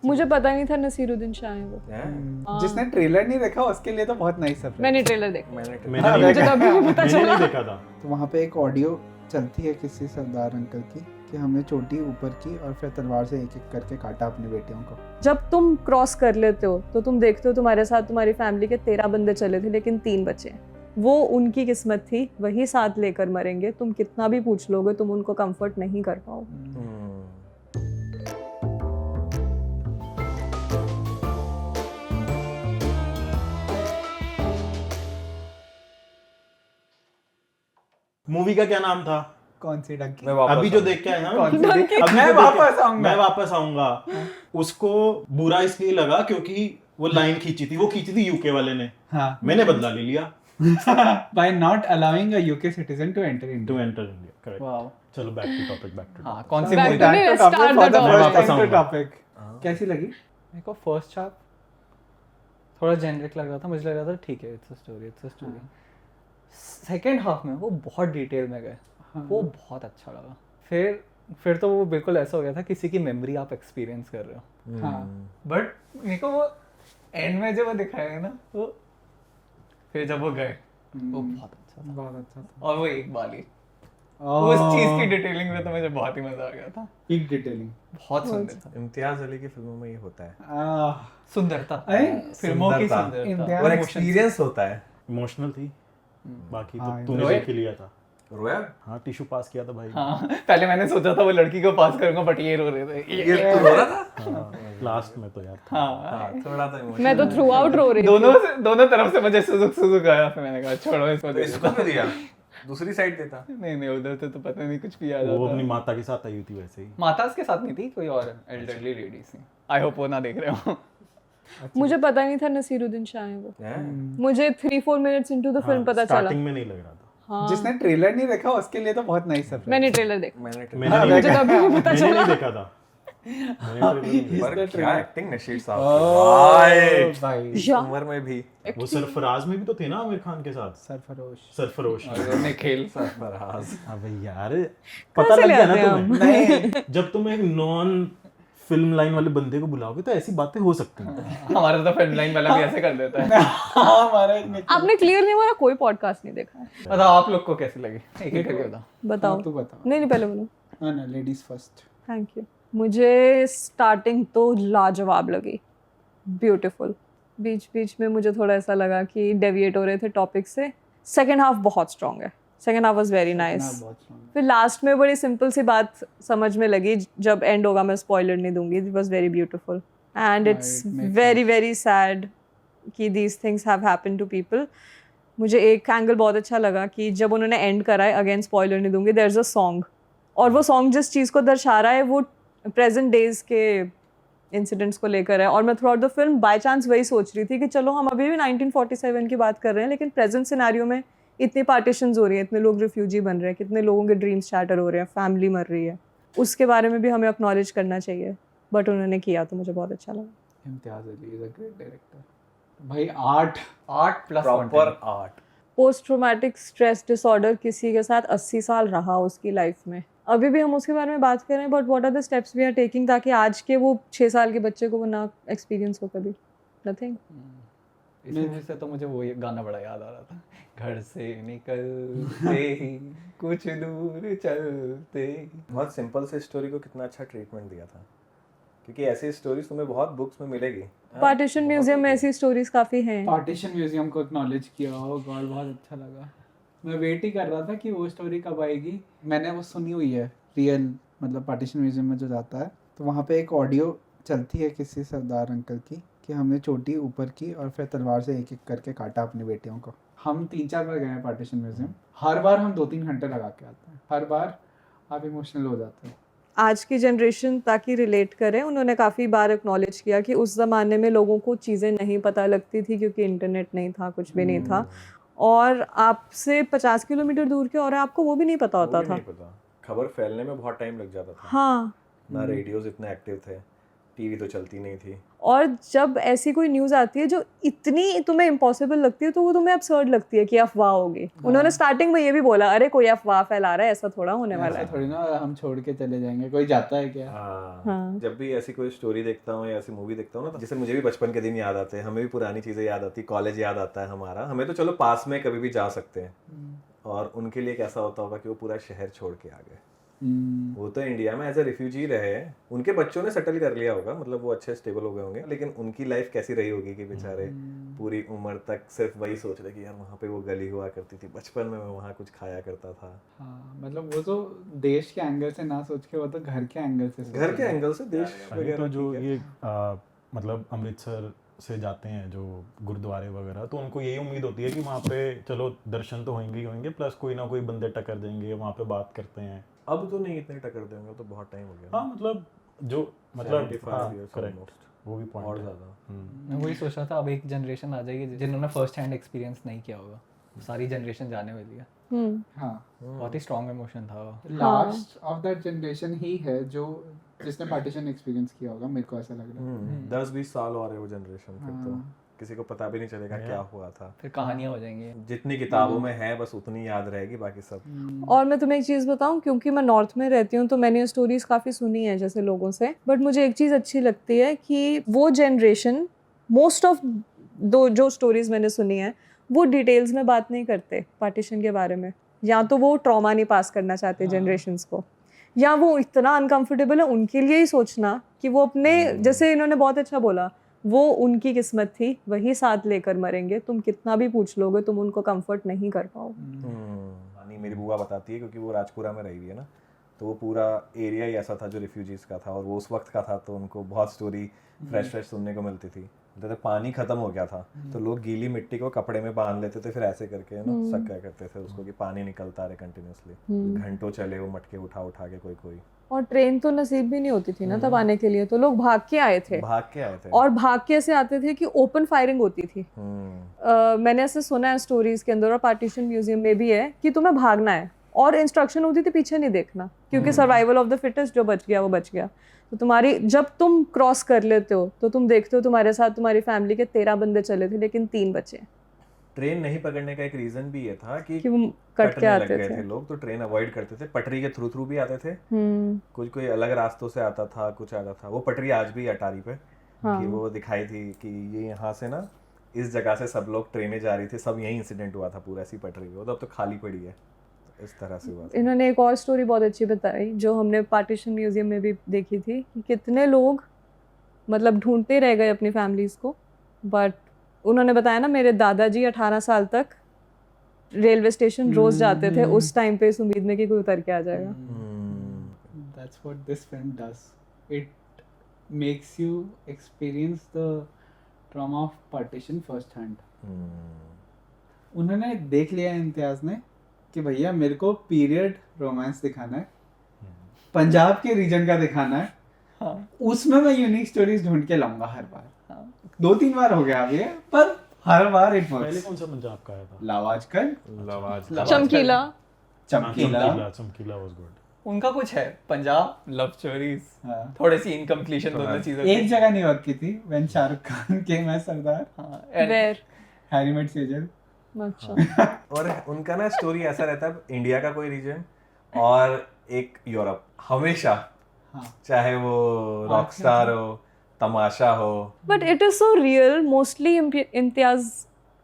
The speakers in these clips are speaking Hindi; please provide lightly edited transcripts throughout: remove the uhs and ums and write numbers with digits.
मुझे पता नहीं था नसीरुद्दीन शाह है वो। जिसने ट्रेलर नहीं देखा उसके लिए तो बहुत नाइस सरप्राइज। मैंने ट्रेलर देखा, मुझे तो अभी भी पता मैंने चला। नहीं देखा था। तो वहाँ पे एक ऑडियो चलती है किसी सरदार अंकल की कि हमने चोटी ऊपर की और फिर तलवार से एक एक करके काटा अपनी बेटियों को। जब तुम क्रॉस कर लेते हो तो तुम देखते हो तुम्हारे साथ तुम्हारी फैमिली के 13 बंदे चले थे लेकिन 3 बचे। वो उनकी किस्मत थी, वही साथ लेकर मरेंगे। तुम कितना भी पूछ लोगे तुम उनको कंफर्ट नहीं कर पाओगे। मूवी का क्या नाम था? कौन सी डंकी? अभी जो देख के आए ना, कौन सी अभी मैं जो वापस देख- आऊंगा। मैं वापस आऊंगा। उसको बुरा इसलिए लगा क्योंकि वो लाइन खींची थी, वो खींची थी यूके वाले ने। हाँ। मैंने बदला ले लिया। By not allowing a UK citizen to enter India. To enter India, correct. Wow. चलो back to topic, back to हाँ, कौन सी Back मूवी to था? the- Back to start topic for the the topic. first time to वापस topic. कैसी लगी? मेरे को फर्स्ट हाफ थोड़ा जेनरिक लग रहा था, मुझे लग रहा था ठीक है, it's a story. Second half में वो बहुत डिटेल में गए, वो बहुत अच्छा लगा। फिर तो वो बिल्कुल ऐसा हो गया था किसी की मेमोरी आप एक्सपीरियंस कर रहे हो। हाँ। बट मेरे को वो एंड में जब वो दिखाया ना, वो फिर जब वो गए वो बहुत अच्छा था। बहुत अच्छा था। और वो एक बाली उस चीज की डिटेलिंग में तो मुझे बहुत ही मजा आ गया था। Peak detailing. बहुत सुंदर था, इम्तियाज अली की फिल्मों में ये होता है, सुंदरता, अरे, फिल्मों की सुंदरता। सुंदरता इम्तियाज- और एक्सपीरियंस होता है। इमोशनल थी। बाकी तो हाँ, तूने रोए? देख ही लिया था। रोया? हाँ, टिश्यू पास किया था भाई। हाँ, पहले मैंने सोचा था वो लड़की को पास करूंगा बट ये रो रहे थे। ये तो रो रहा था। लास्ट में तो यार हाँ, हाँ, थोड़ा सा emotional। मैं तो थ्रू आउट रो रही थी। दोनों तरफ से मुझे सुजुक आया, फिर मैंने कहा छोड़ो इसको तो दे इसको तो दिया, दूसरी साइड देता। नहीं उधर से तो पता नहीं कुछ भी आ वो अपनी जाता। माता के साथ आई हुई थी वैसे ही। माता के साथ नहीं थी, कोई और एल्डरली लेडी थी। आई होप वो ना देख रहे हो। मुझे पता नहीं था नसीरुद्दीन शाह है वो। हैं? मुझे 3-4 मिनट्स इनटू द फिल्म पता चला। स्टार्टिंग में नहीं लग रहा था। हाँ, जिसने ट्रेलर नहीं देखा उसके लिए तो बहुत नाइस सरप्राइज। मैंने ट्रेलर देखा, मैंने मैंने नहीं मुझे तो अभी भी पता मैंने चला। नहीं देखा था। मैंने trailer नहीं देखा। पर क्या एक्टिंग नशीर साहब ओ की। भाई, इस या। उम्र में भी वो सरफराज में भी तो थे ना आमिर खान के साथ। सरफरोश। सरफरोश। निखिल सरफराज। अबे यार, पता से लग गया ना ले आते तुम्हें। नहीं, जब तुम एक नॉन फिल्म लाइन वाले बंदे को बुलाओगे तो ऐसी बातें हो सकती हैं। हमारा तो फिल्म लाइन वाला भी ऐसे कर देता है। हाँ, हमारा एक निकल। आपने क्लियर नहीं हुआ, कोई पॉडकास्ट नहीं देखा है। बताओ आप लोग को कैसी लगी, एक एक करके बताओ। बताओ। तू बता। नहीं पहले बोलो। हाँ ना, लेडीज फर्स्ट। Thank you. मुझे स्टार्टिंग तो लाजवाब लगी, ब्यूटीफुल। बीच बीच में मुझे थोड़ा ऐसा लगा कि डेविएट हो रहे थे टॉपिक से। सेकेंड हाफ बहुत स्ट्रॉन्ग है, second half was very nice. बहुत strong। फिर लास्ट में बड़ी सिंपल सी बात समझ में लगी, जब एंड होगा मैं स्पॉइलर नहीं दूंगी। It was very beautiful and it's It makes very very sad कि these things have happened to people. मुझे एक एंगल बहुत अच्छा लगा कि जब उन्होंने एंड करा है, अगेन स्पॉइलर नहीं दूंगी, देयर इज अ सॉन्ग, और वो सॉन्ग जिस चीज़ को दर्शा रहा है वो प्रेजेंट डेज के इंसिडेंट्स को लेकर है। और मैं through out the film by chance वही सोच रही थी कि चलो हम अभी भी 1947 की बात कर रहे हैं, लेकिन प्रेजेंट सिनेरियो में इतनी पार्टीशंस हो रही हैं, इतने लोग रिफ्यूजी बन रहे हैं, कितने लोगों के ड्रीम्स शैटर हो रहे हैं, फैमिली मर रही है, उसके बारे में भी हमें एक्नॉलेज करना चाहिए। बट उन्होंने किया तो मुझे बहुत अच्छा लगा। Imtiaz Ali is a great director. भाई art 8+ proper art. Post traumatic stress disorder किसी के साथ 80 साल रहा उसकी लाइफ में, अभी भी हम उसके बारे में बात कर रहे हैं, but what are the steps we are taking ताकि आज के वो 6 साल के बच्चे को वो ना एक्सपीरियंस हो कभी। नथिंग। इस मूवी से तो मुझे वो ये गाना बड़ा याद आ रहा था, घर से निकलते ही कुछ दूर चलते। बहुत सिंपल से स्टोरी को कितना अच्छा ट्रीटमेंट दिया था, क्योंकि ऐसी स्टोरीज तुम्हें बहुत बुक्स में मिलेगी। पार्टीशन म्यूजियम में ऐसी स्टोरीज काफी हैं। पार्टीशन म्यूजियम को एक्नॉलेज किया हो, गॉड बहुत अच्छा लगा। मैं वेट ही कर रहा था कि वो स्टोरी कब आएगी। मैंने वो सुनी हुई है रियल, मतलब पार्टीशन म्यूजियम में जो जाता है तो वहाँ पे एक ऑडियो चलती है किसी सरदार अंकल की कि हमने चोटी ऊपर की और फिर तलवार से एक एक करके काटा अपनी बेटियों को। हम 3-4 बार गए हैं पार्टीशन म्यूजियम, हर बार हम 2-3 घंटे लगा के आते हैं, हर बार आप इमोशनल हो जाते हैं। आज की जनरेशन ताकि रिलेट करें, उन्होंने काफ़ी बार एक्नॉलेज किया कि उस ज़माने में लोगों को चीज़ें नहीं पता लगती थी क्योंकि इंटरनेट नहीं था, कुछ भी नहीं था, और आपसे 50 किलोमीटर दूर के और आपको वो भी नहीं पता होता था। खबर फैलने में बहुत टाइम लग जाता था। हाँ, ना रेडियोज इतने एक्टिव थे, टीवी तो चलती नहीं थी। और जब ऐसी कोई न्यूज़ आती है जो इतनी तुम्हें इम्पॉसिबल लगती है तो वो तुम्हें absurd लगती है कि अफवाह होगी। उन्होंने स्टार्टिंग में ये भी बोला, अरे कोई अफवाह फैला रहा है, ऐसा थोड़ा होने वाला ऐसा है। थोड़ी ना हम छोड़ के चले जाएंगे, कोई जाता है क्या? हाँ। जब भी ऐसी कोई स्टोरी देखता हूँ या ऐसी मूवी देखता हूँ ना, जैसे मुझे भी बचपन के दिन याद आते हैं, हमें भी पुरानी चीजें याद आती, कॉलेज याद आता है हमारा। हमें तो चलो पास में कभी भी जा सकते हैं, और उनके लिए कैसा होता होगा कि वो पूरा शहर छोड़ के आ गए। वो तो इंडिया में एज ए रिफ्यूजी रहे हैं, उनके बच्चों ने सेटल कर लिया होगा, मतलब वो अच्छे स्टेबल हो गए होंगे, लेकिन उनकी लाइफ कैसी रही होगी कि बेचारे पूरी उम्र तक सिर्फ वही सोच रहे कि यार वहाँ पे वो गली हुआ करती थी, बचपन में मैं वहाँ कुछ खाया करता था। हाँ, मतलब वो तो देश के एंगल से ना सोच के, वो तो घर के एंगल से घर के एंगल से देश अरे वगैरह तो जो ठीक है। ये मतलब अमृतसर से जाते हैं जो गुरुद्वारे वगैरह, तो उनको यही उम्मीद होती है कि वहाँ पे चलो दर्शन तो होंगे ही होंगे, प्लस कोई ना कोई बंदे टक्कर देंगे, वहाँ पे बात करते हैं। अब तो नहीं इतने टक्कर देंगे, तो बहुत टाइम हो गया। हाँ मतलब जो मतलब 75 years करेक्ट, almost, वो भी और पॉइंट है। ज्यादा। मैं वही सोच रहा था, अब एक जनरेशन आ जाएगी जिन्होंने फर्स्ट हैंड एक्सपीरियंस नहीं किया होगा, सारी जनरेशन जाने वाली है। हाँ, बहुत ही स्ट्रॉन्ग इमोशन था वो। लास्ट ऑफ दैट जनरेशन ही है जो जिसने पार्टीशन एक्सपीरियंस किया होगा, मेरे को ऐसा लग रहा है। 10-20 साल और है वो जनरेशन, फिर तो किसी को पता भी नहीं चलेगा क्या हुआ था। फिर कहानियाँ हो जाएंगी। जितनी किताबों में है बस उतनी याद रहेगी, बाकी सब। और मैं तुम्हें एक चीज़ बताऊं, क्योंकि मैं नॉर्थ में रहती हूँ तो मैंने स्टोरीज काफ़ी सुनी है जैसे लोगों से, बट मुझे एक चीज़ अच्छी लगती है कि वो जनरेशन, मोस्ट ऑफ दो जो स्टोरीज मैंने सुनी है वो डिटेल्स में बात नहीं करते पार्टीशन के बारे में। या तो वो ट्रॉमा नहीं पास करना चाहते जनरेशन्स को, या वो इतना अनकंफर्टेबल है उनके लिए ही सोचना कि वो अपने, जैसे इन्होंने बहुत अच्छा बोला, वो उनकी किस्मत थी, वही साथ लेकर मरेंगे, तुम कितना भी पूछ लोगे तुम उनको कंफर्ट नहीं कर पाओगे। नहीं, मेरी बुआ बताती है क्योंकि वो राजपुरा में रही हुई है ना, तो वो पूरा एरिया ही ऐसा था जो रिफ्यूजीज का था, और वो उस वक्त का था, तो उनको बहुत स्टोरी फ्रेश सुनने को मिलती थी। जैसे पानी खत्म हो गया था तो लोग गीली मिट्टी को कपड़े में बांध लेते थे, फिर ऐसे करके ना सक्का करते थे उसको कि पानी निकलता रहे कंटिन्यूसली। घंटों चले वो मटके उठा उठा के कोई और ट्रेन तो नसीब भी नहीं होती थी ना तब आने के लिए, तो लोग भाग के आए थे। भाग के आए थे। और भाग के ऐसे आते थे कि ओपन फायरिंग होती थी। मैंने ऐसे सुना है स्टोरीज के अंदर, और पार्टीशन म्यूजियम में भी है, कि तुम्हें भागना है और इंस्ट्रक्शन होती थी पीछे नहीं देखना, क्योंकि सर्वाइवल ऑफ द फिटेस्ट, जो बच गया वो बच गया। तो तुम्हारी, जब तुम क्रॉस कर लेते हो तो तुम देखते हो तुम्हारे साथ तुम्हारी फैमिली के 13 बंदे चले थे लेकिन 3 बचे। ट्रेन नहीं पकड़ने का एक रीजन भी ये था कि वो कट के कटने लग आते गए थे। थे लोग, तो ट्रेन अवॉइड करते थे, पटरी के थ्रू भी आते थे। कुछ कोई अलग रास्तों से आता था, कुछ आता था। वो पटरी आज भी अटारी पे कि वो दिखाई थी कि ये यहाँ से ना इस जगह से सब लोग ट्रेनें जा रही थी, सब यही इंसिडेंट हुआ था पूरा ऐसी पटरी पे। वो तो अब तो खाली पड़ी है, तो इस तरह से हुआ था। इन्होंने एक और स्टोरी बहुत अच्छी बताई जो हमने पार्टीशन म्यूजियम में भी देखी थी, कि कितने लोग मतलब ढूंढते रह गए अपनी फैमिलीज को, बट उन्होंने बताया ना, मेरे दादाजी 18 साल तक रेलवे स्टेशन रोज जाते थे उस टाइम पे, इस उम्मीद में कि कोई उतर के आ जाएगा। That's what this film does. It makes you experience the trauma of partition first hand. उन्होंने देख लिया इम्तियाज ने कि भैया मेरे को पीरियड रोमांस दिखाना है, पंजाब के रीजन का दिखाना है, हाँ। उसमें मैं यूनिक स्टोरीज ढूंढ के लाऊंगा हर बार। 2-3 बार हो गया अब ये, पर हर बार इट पहले वर्क्स। कौन सा पंजाब का आया था? लावाजकल, चमकीला। चमकीला, चमकीला वाज गुड। उनका कुछ है पंजाब लव स्टोरीज, हाँ। थोड़ी सी इनकम्प्लीशन दोनों चीजों एक जगह नहीं वर्क की थी, व्हेन शाहरुख खान के मैं सरदार, वेयर हैरी मेट सेजल। अच्छा। और उनका ना स्टोरी ऐसा रहता है, इंडिया का कोई रीजन और एक यूरोप, हमेशा हाँ। चाहे वो रॉकस्टार हो, तमाशा हो। But it is so real. Mostly Imtiaz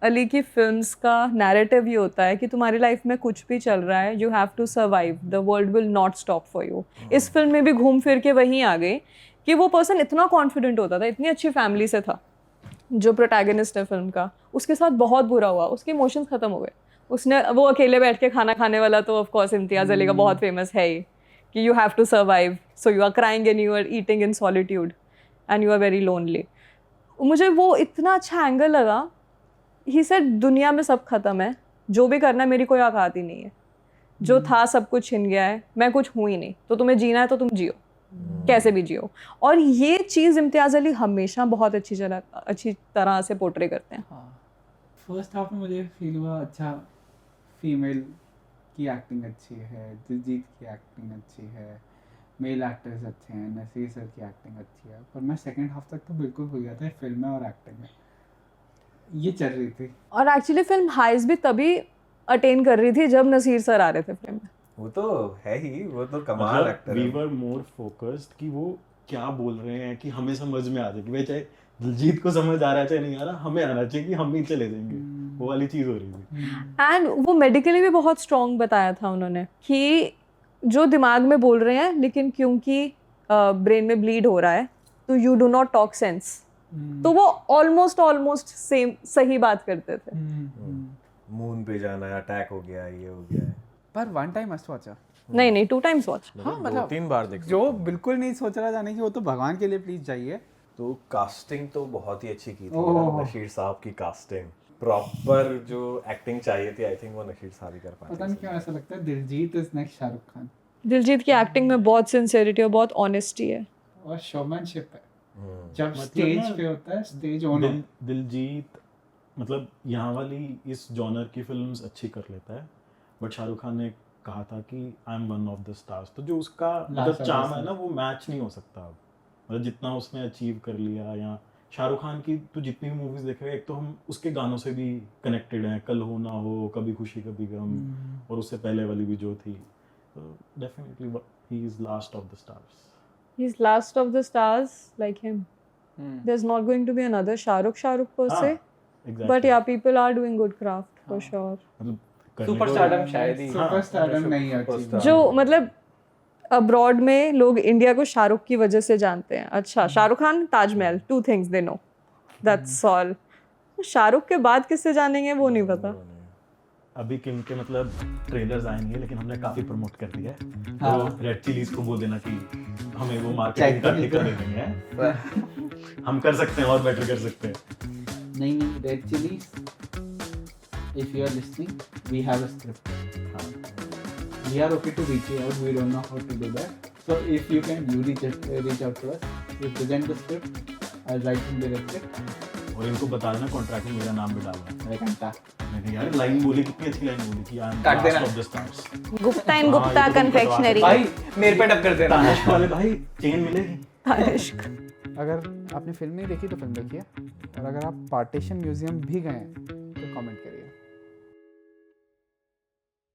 Ali की फिल्म्स का नैरेटिव ये होता है कि तुम्हारी लाइफ में कुछ भी चल रहा है, you have to survive, the world will not stop for you. इस फिल्म में भी घूम फिर के वहीं आ गए कि वो पर्सन इतना कॉन्फिडेंट होता था, इतनी अच्छी फैमिली से था, जो प्रोटैगनिस्ट है फिल्म का, उसके साथ बहुत बुरा हुआ, उसके इमोशंस खत्म हो गए, उसने, वो अकेले बैठ के खाना खाने वाला, तो ऑफ कोर्स इम्तियाज अली का बहुत फेमस है ही कि you have to survive, so you are crying and you are eating in solitude and you are very lonely. मुझे वो इतना अच्छा एंगल लगा। ही सेड दुनिया में सब खत्म है, जो भी करना है, मेरी कोई औकात ही नहीं है, जो था सब कुछ छिन गया है, मैं कुछ हूँ ही नहीं, तो तुम्हें जीना है तो तुम जियो, कैसे भी जियो। और ये चीज़ इम्तियाज अली हमेशा बहुत अच्छी तरह से पोर्ट्रे करते हैं। फर्स्ट हाफ में मुझे फील हुआ अच्छा, फीमेल की एक्टिंग अच्छी है, दिलजीत की एक्टिंग अच्छी है, मेल एक्टर्स अच्छे हैं, नसीर सर की एक्टिंग अच्छी है, पर मैं सेकंड हाफ तक तो बिल्कुल भूल गया था फिल्म में और एक्टिंग में ये चल रही थी। और एक्चुअली फिल्म हाइज भी तभी अटेन कर रही थी जब नसीर सर आ रहे थे फिल्म में। वो तो है ही, वो तो कमाल मतलब एक्टर वी है। वर मोर फोकस्ड कि वो क्या बोल रहे हैं कि हमें समझ में आ जाए कि भाई चाहे दिलजीत को समझ आ रहा है चाहे नहीं आ रहा, हमें आना चाहिए कि हम ही चले जाएंगे। वो वाली चीज हो रही थी। एंड वो मेडिकली भी बहुत स्ट्रॉन्ग बताया था उन्होंने कि जो दिमाग में बोल रहे हैं लेकिन क्योंकि ब्रेन में ब्लीड हो रहा है तो you do not talk sense, तो वो ऑलमोस्ट सेम सही बात करते थे। मून पे जाना है, अटैक हो गया, ये हो गया है। पर वन टाइम मस्ट वॉच है। नहीं 2 times वॉच। हाँ, मतलब 2-3 बार देख जो बिल्कुल नहीं सोच रहा जाने की वो तो भगवान के लिए प्लीज जाइए। तो कास्टिंग तो बहुत ही अच्छी की थी ओह। यार, नशीर साहब की कास्टिंग प्रॉपर जो एक्टिंग चाहिए थी, आई थिंक वो नशीर साहब ही कर पाते। पता नहीं क्यों ऐसा लगता है दिलजीत इज नेक्स्ट शाहरुख खान। दिलजीत की एक्टिंग में बहुत सिंसियरिटी और बहुत ऑनेस्टी है और शोमैनशिप है, जब मतलब स्टेज ना, पे होता है स्टेज ओन। दिलजीत मतलब यहाँ वाली इस जॉनर की फिल्म्स अच्छी कर लेता है, बट शाहरुख खान ने कहा था कि I am one of the stars, तो जो उसका मतलब of the चार्म है stars। ना वो मैच नहीं हो सकता अब, मतलब जितना उसने अचीव कर लिया। या शाहरुख खान की तो जितनी भी मूवीज देखेगा, एक तो हम उसके गानों से भी कनेक्टेड हैं, कल हो ना हो, कभी खुशी कभी गम, और उससे पहले वाली भी जो थी, तो definitely he is last of the stars. He's last of the stars like him. There's not going to be another Shahrukh per se, but yeah, people are doing good craft for sure. मतलब करने सुपर को- स्टारडम शायद ही। सुपर स्टारडम नहीं है अच्छी। Superstar। जो मतलब अब्रॉड में लोग इंडिया को शाहरुख की वजह से जानते हैं। अच्छा Shahrukh Khan, Taj Mahal, 2 things they know, that's all. Shahrukh के बाद किससे जानेंगे वो नहीं पता। अभी किंग के मतलब ट्रेलर्स आएंगे, लेकिन हमने काफी प्रमोट कर दिया है, तो रेड चिलीज को बोल देना कि हमें वो मार्केटिंग का ठेका दे देंगे हैं। हम कर सकते हैं और बेटर कर सकते हैं। नहीं red chillies, if you are listening, we have a script. We are okay to reach you out. We don't know how to do that. So if you can, you reach out to us. You present the script. I'll write and direct it. और इनको बता देना कॉन्ट्रैक्ट में मेरा नाम भी डालना है। मेरा घंटा। मैंने यार लाइन बोली, कितनी अच्छी लाइन बोली कि आई एम काट देना। Last of the stars. Gupta and हाँ, गुप्ता ये तो तुम कन्फेक्शनरी। भाई मेरे पे टक्कर देना। तानिश वाले भाई चेन मिलेगी। तानिश्क। अगर आपने फिल्म नहीं देखी तो फिल्म देखिए, और अगर आप पार्टीशन म्यूजियम भी गए हैं तो कमेंट करिए।